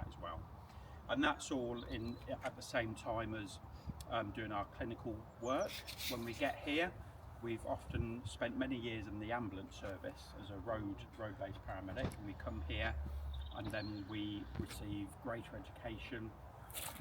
that as well. And that's all in at the same time as doing our clinical work. When we get here, we've often spent many years in the ambulance service as a road-based paramedic. We come here and then we receive greater education.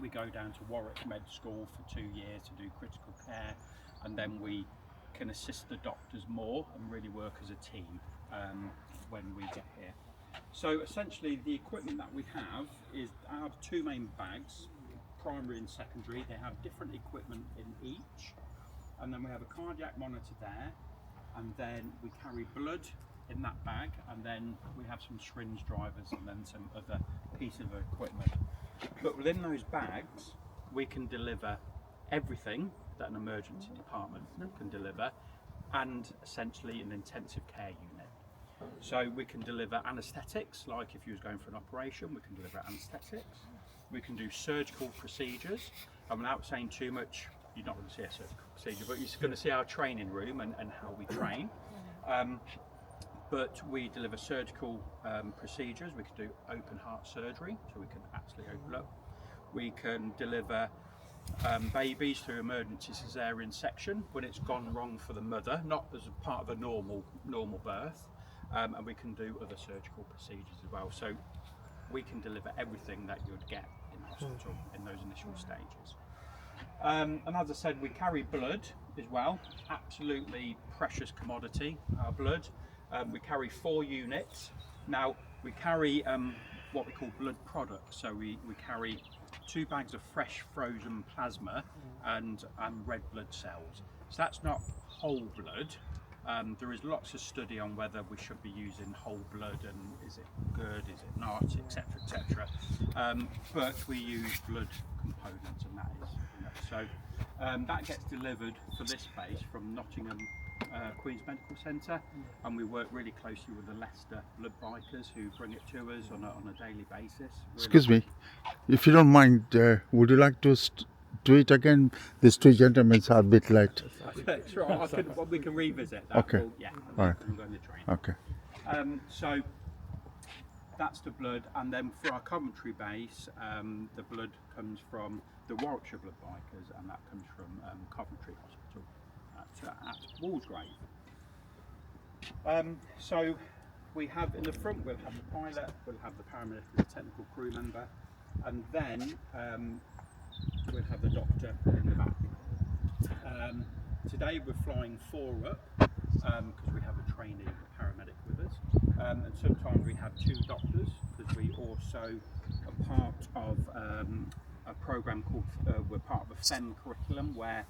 We go down to Warwick Med School for 2 years to do critical care, and then we can assist the doctors more and really work as a team when we get here. So essentially the equipment that we have is our 2 main bags, primary and secondary. They have different equipment in each, and then we have a cardiac monitor there, and then we carry blood in that bag, and then we have some syringe drivers and then some other pieces of equipment. But within those bags we can deliver everything that an emergency department can deliver, and essentially an intensive care unit. So we can deliver anaesthetics, like if you was going for an operation, we can deliver anaesthetics. We can do surgical procedures, and without saying too much, you're not going to see a surgical procedure, but you're going to see our training room and how we train. But we deliver surgical procedures. We can do open heart surgery, so we can actually open up. We can deliver babies through emergency cesarean section when it's gone wrong for the mother, not as a part of a normal birth. And we can do other surgical procedures as well. So we can deliver everything that you would get in hospital in those initial stages. And as I said, we carry blood as well, absolutely precious commodity, our blood. We carry 4 units. Now we carry what we call blood products. So we carry 2 bags of fresh frozen plasma and red blood cells. So that's not whole blood. There is lots of study on whether we should be using whole blood and is it good, is it not, etc, etc. But we use blood components, and that is, so that gets delivered for this base from Nottingham Queen's Medical Centre, and we work really closely with the Leicester blood bikers who bring it to us on a daily basis. Excuse me, if you don't mind, would you like to do it again? These 2 gentlemen are a bit late. Sure, we can revisit that. Okay. Yeah, All right. I'm going to train. Okay. So that's the blood, and then for our Coventry base, the blood comes from the Warwickshire blood bikers, and that comes from Coventry Hospital at Walsgrave. So we have in the front, we'll have the pilot, we'll have the paramedic, the technical crew member, and then we'll have the doctor in the back. Today we're flying 4 up because we have a trainee paramedic with us, and sometimes we have 2 doctors because we also are part of a program called, we're part of a FEM curriculum where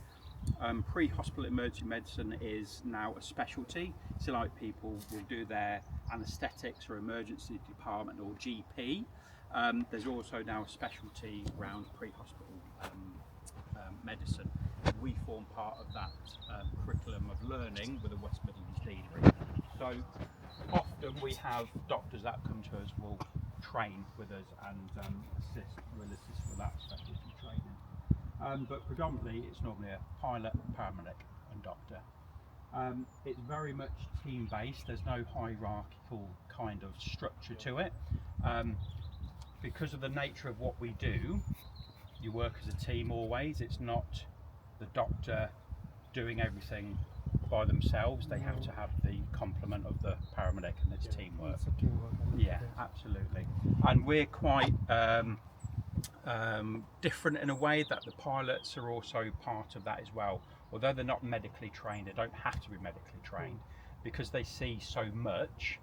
pre-hospital emergency medicine is now a specialty. So like people will do their anaesthetics or emergency department or GP. There's also now a specialty around pre-hospital medicine. We form part of that curriculum of learning with the West Midlands Deanery. So often we have doctors that come to us will train with us and assist with that specialty training. But predominantly it's normally a pilot, paramedic and doctor. It's very much team-based. There's no hierarchical kind of structure to it. Because of the nature of what we do, you work as a team always. It's not the doctor doing everything by themselves. They have to have the complement of the paramedic, and it's teamwork. Yeah, absolutely. And we're quite different in a way that the pilots are also part of that as well. Although they're not medically trained, they don't have to be medically trained, because they see so much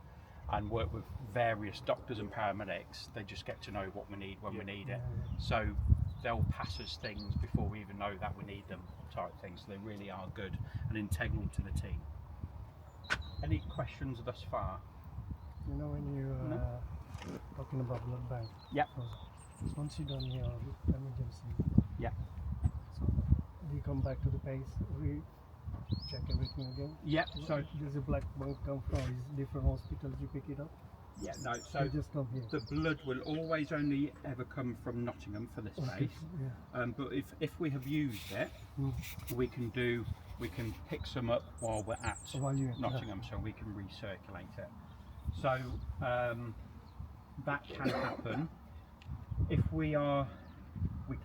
and work with various doctors and paramedics. They just get to know what we need when we need it. So they'll pass us things before we even know that we need them, type things. So they really are good and integral to the team. Any questions thus far? You know, when you talking about blood bank. Yep. So once you done your emergency. Yeah. So we come back to the base. We check everything again. Yeah. So does a black bank come from? Is different hospitals you pick it up? yeah, no. So You just come here. the blood will always only ever come from Nottingham for this base. Yeah. But if we have used it, we can pick some up while we're at While you're Nottingham, so we can recirculate it. So that can happen if we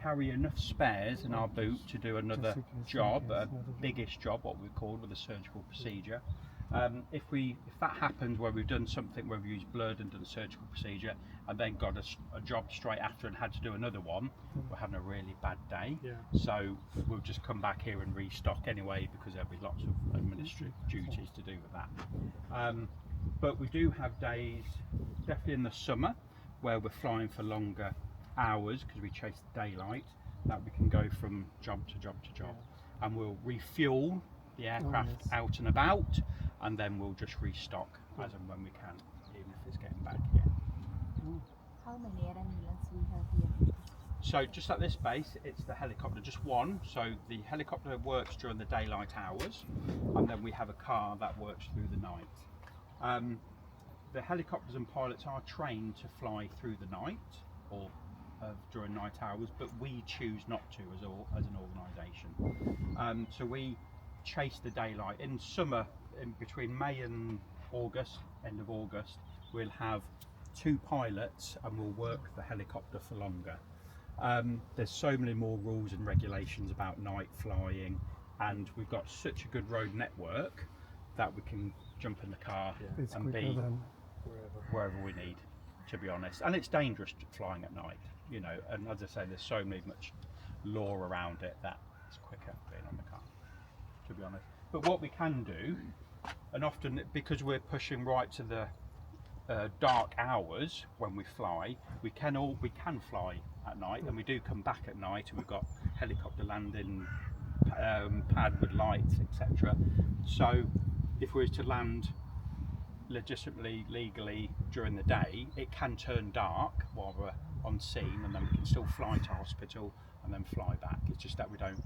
carry enough spares in our boot to do another Just in case, job, in case, a another job. biggish job, what we call with a surgical procedure. If that happens where we've done something where we've used blood and done a surgical procedure and then got a job straight after and had to do another one, we're having a really bad day. Yeah. So we'll just come back here and restock anyway, because there'll be lots of administrative duties to do with that. But we do have days, definitely in the summer, where we're flying for longer hours because we chase the daylight, that we can go from job to job to job, and we'll refuel the aircraft yes. out and about, and then we'll just restock as and when we can, even if it's getting back here. How many air ambulance we have here? So just at this base, it's the helicopter, just one. So the helicopter works during the daylight hours, and then we have a car that works through the night. The helicopters and pilots are trained to fly through the night or during night hours, but we choose not to as an organisation. So we chase the daylight. In summer, in between May and August, end of August, we'll have 2 pilots and we'll work the helicopter for longer. There's so many more rules and regulations about night flying, and we've got such a good road network that we can jump in the car It's and quicker be than wherever we need, to be honest. And it's dangerous flying at night, you know, and as I say, there's so much law around it that it's quicker being on the car, to be honest. But what we can do, and often because we're pushing right to the dark hours when we fly, we can fly at night, and we do come back at night, and we've got helicopter landing pad with lights, etc. So if we were to land legitimately, legally during the day, it can turn dark while we're on scene, and then we can still fly to hospital and then fly back. It's just that we don't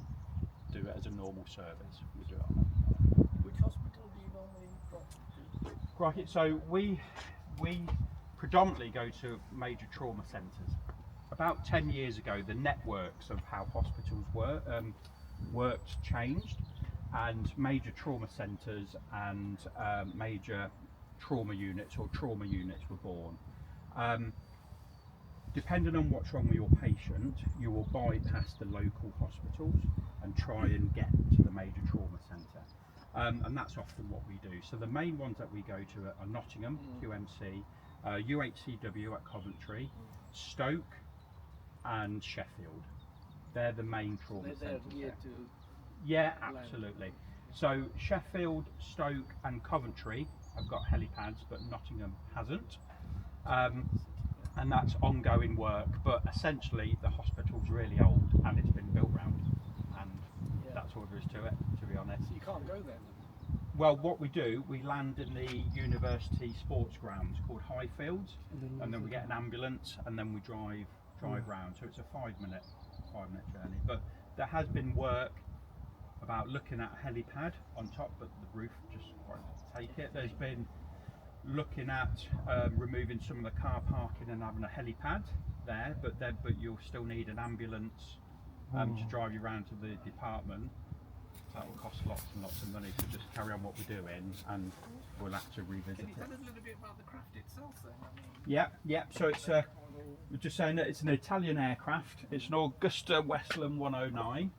do it as a normal service. We do it on Which hospital do you normally go to? Right, so we predominantly go to major trauma centres. About 10 years ago, the networks of how hospitals worked changed, and major trauma centres and major trauma units or trauma units were born. Depending on what's wrong with your patient, you will bypass the local hospitals and try and get to the major trauma centre. And that's often what we do. So the main ones that we go to are Nottingham, QMC, UHCW at Coventry, Stoke and Sheffield. They're the main trauma They're centres geared there. to Yeah, absolutely. So Sheffield, Stoke and Coventry have got helipads, but Nottingham hasn't. And that's ongoing work, but essentially the hospital's really old and it's been built round, and that's all there is to it, to be honest. you can't go there then. Well, what we do, we land in the university sports grounds called Highfields, and then we get an ambulance and then we drive round. So it's a 5-minute journey. But there has been work about looking at a helipad on top, but the roof just won't take it. There's been looking at removing some of the car parking and having a helipad there, but you'll still need an ambulance to drive you around to the department. That will cost lots and lots of money to just carry on what we're doing, and we'll have to revisit Can you tell it. us a little bit about the craft itself then? I mean, Yeah. So it's we're just saying that it's an Italian aircraft. It's an Augusta Westland 109.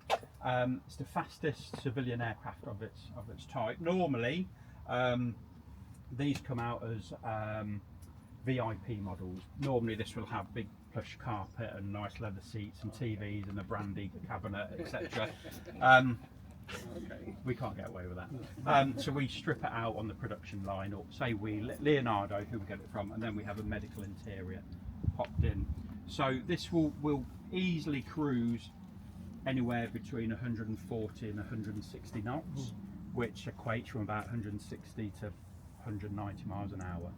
It's the fastest civilian aircraft of its type. Normally, these come out as VIP models. Normally, this will have big plush carpet and nice leather seats and TVs and a brandy cabinet, etc. We can't get away with that. So we strip it out on the production line, or say Leonardo, who we get it from, and then we have a medical interior popped in. So this will easily cruise anywhere between 140 and 160 knots, which equates from about 160 to 190 miles an hour.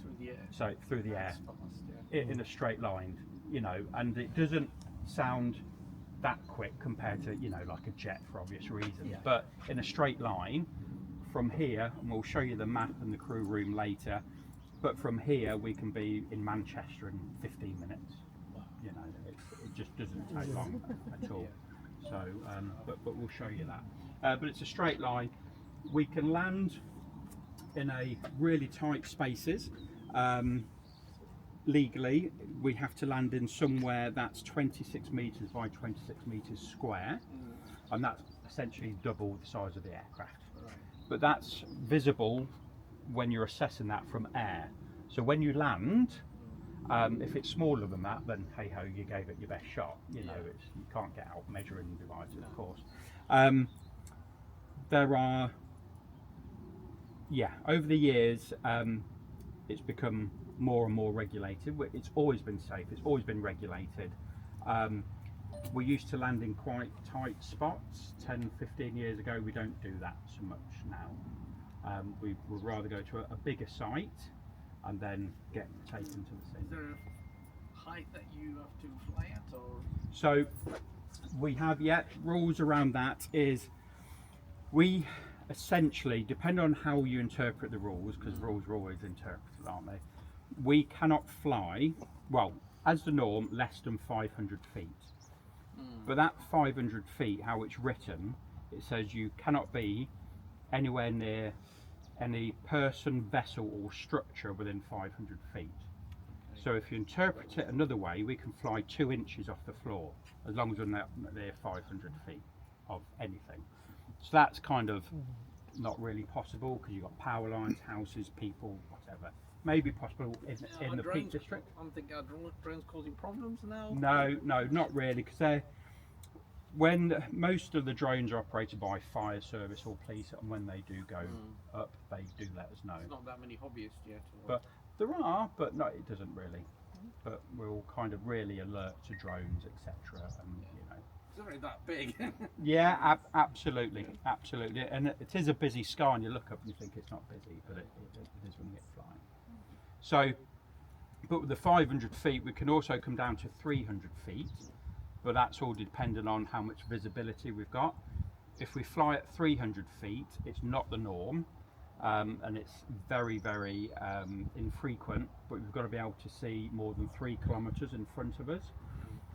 through the air. So through the air, That's fast, yeah. in a straight line, you know, and it doesn't sound that quick compared to, you know, like a jet for obvious reasons. Yeah. But in a straight line, from here, and we'll show you the map and the crew room later, but from here we can be in Manchester in 15 minutes. You know, it just doesn't take long at all. So, but we'll show you that. But it's a straight line. We can land in a really tight spaces. legally, we have to land in somewhere that's 26 metres by 26 metres square, and that's essentially double the size of the aircraft. But that's visible when you're assessing that from air. So when you land, if it's smaller than that, then hey ho, you gave it your best shot. You know, you can't get out measuring devices, of course. There are, over the years, it's become more and more regulated. It's always been safe, it's always been regulated. We used to land in quite tight spots 10, 15 years ago. We don't do that so much now. We would rather go to a bigger site and then get taken to the scene. Is there a height that you have to fly at, or? So we have rules around that. Is we essentially, depending on how you interpret the rules, because rules are always interpreted, aren't they? We cannot fly, well, as the norm, less than 500 feet. But that 500 feet, how it's written, it says you cannot be anywhere near any person, vessel or structure within 500 feet. So if you interpret it another way, we can fly 2 inches off the floor, as long as we're not near 500 feet of anything. So that's kind of not really possible, because you've got power lines, houses, people, whatever. Maybe possible in the Peak District. I'm thinking, are drones causing problems now? No, not really, because when most of the drones are operated by fire service or police, and when they do go up, they do let us know. There's not that many hobbyists yet. But there are, but no, it doesn't really. But we'll kind of really alert to drones, etc. And you know, it's not really that big. yeah, absolutely, and it is a busy sky, and you look up and you think it's not busy, but it is when you get flying. So, but with the 500 feet, we can also come down to 300 feet, but that's all dependent on how much visibility we've got. If we fly at 300 feet, it's not the norm, and it's very, very infrequent, but we've got to be able to see more than 3 kilometres in front of us.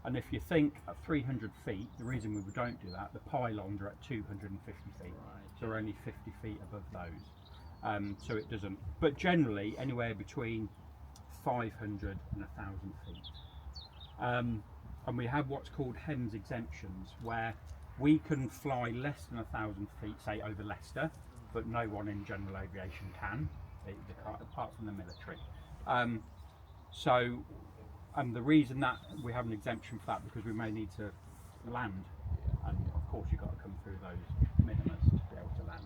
And if you think at 300 feet, the reason we don't do that, the pylons are at 250 feet, so we're only 50 feet above those. So it doesn't, but generally anywhere between 500 and 1,000 feet. And we have what's called HEMS exemptions, where we can fly less than 1,000 feet, say over Leicester, but no one in general aviation can, they can't, apart from the military. And the reason that we have an exemption for that, because we may need to land, and of course you've got to come through those minimums to be able to land.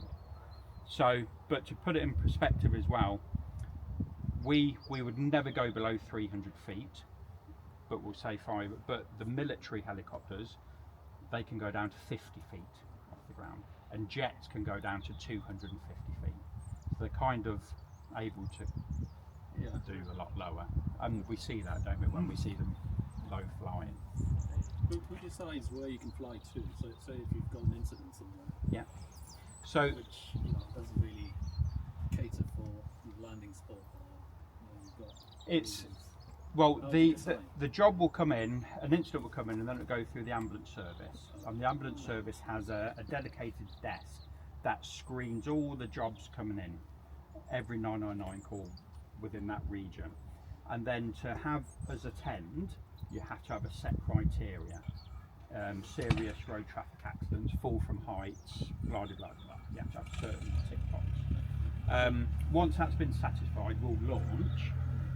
So, but to put it in perspective as well, we would never go below 300 feet, but we'll say 5. But the military helicopters, they can go down to 50 feet off the ground, and jets can go down to 250 feet. So they're kind of able to do a lot lower, and we see that, don't we, when we see them low flying. Who decides where you can fly to? So say if you've got an incident somewhere, Yeah. So which doesn't really cater for landing spot, or you've got it's reasons. well, How do you the job will come in, an incident will come in, and then it'll go through the ambulance service. And the ambulance service has a dedicated desk that screens all the jobs coming in, every 999 call within that region. And then to have us attend, you have to have a set criteria. Serious road traffic accidents, fall from heights, blah blah blah blah. You have to have certain tick boxes. Once that's been satisfied, we'll launch,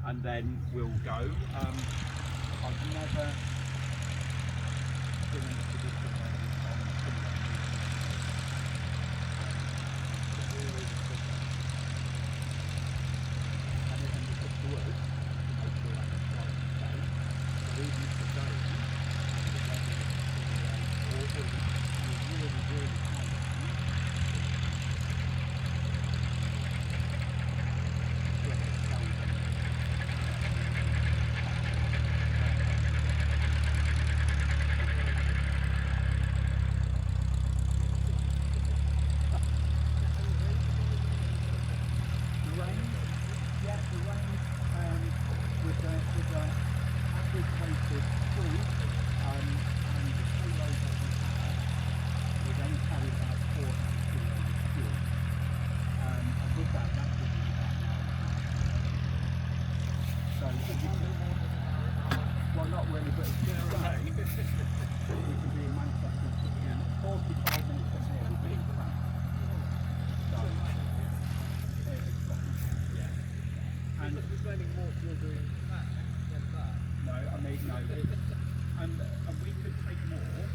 and then we'll go. I've never been in a position where we've gone and it's up to us to make sure that the flight is safe. So even if we're going, if you're doing that, then that. No, I mean no. And we could take more.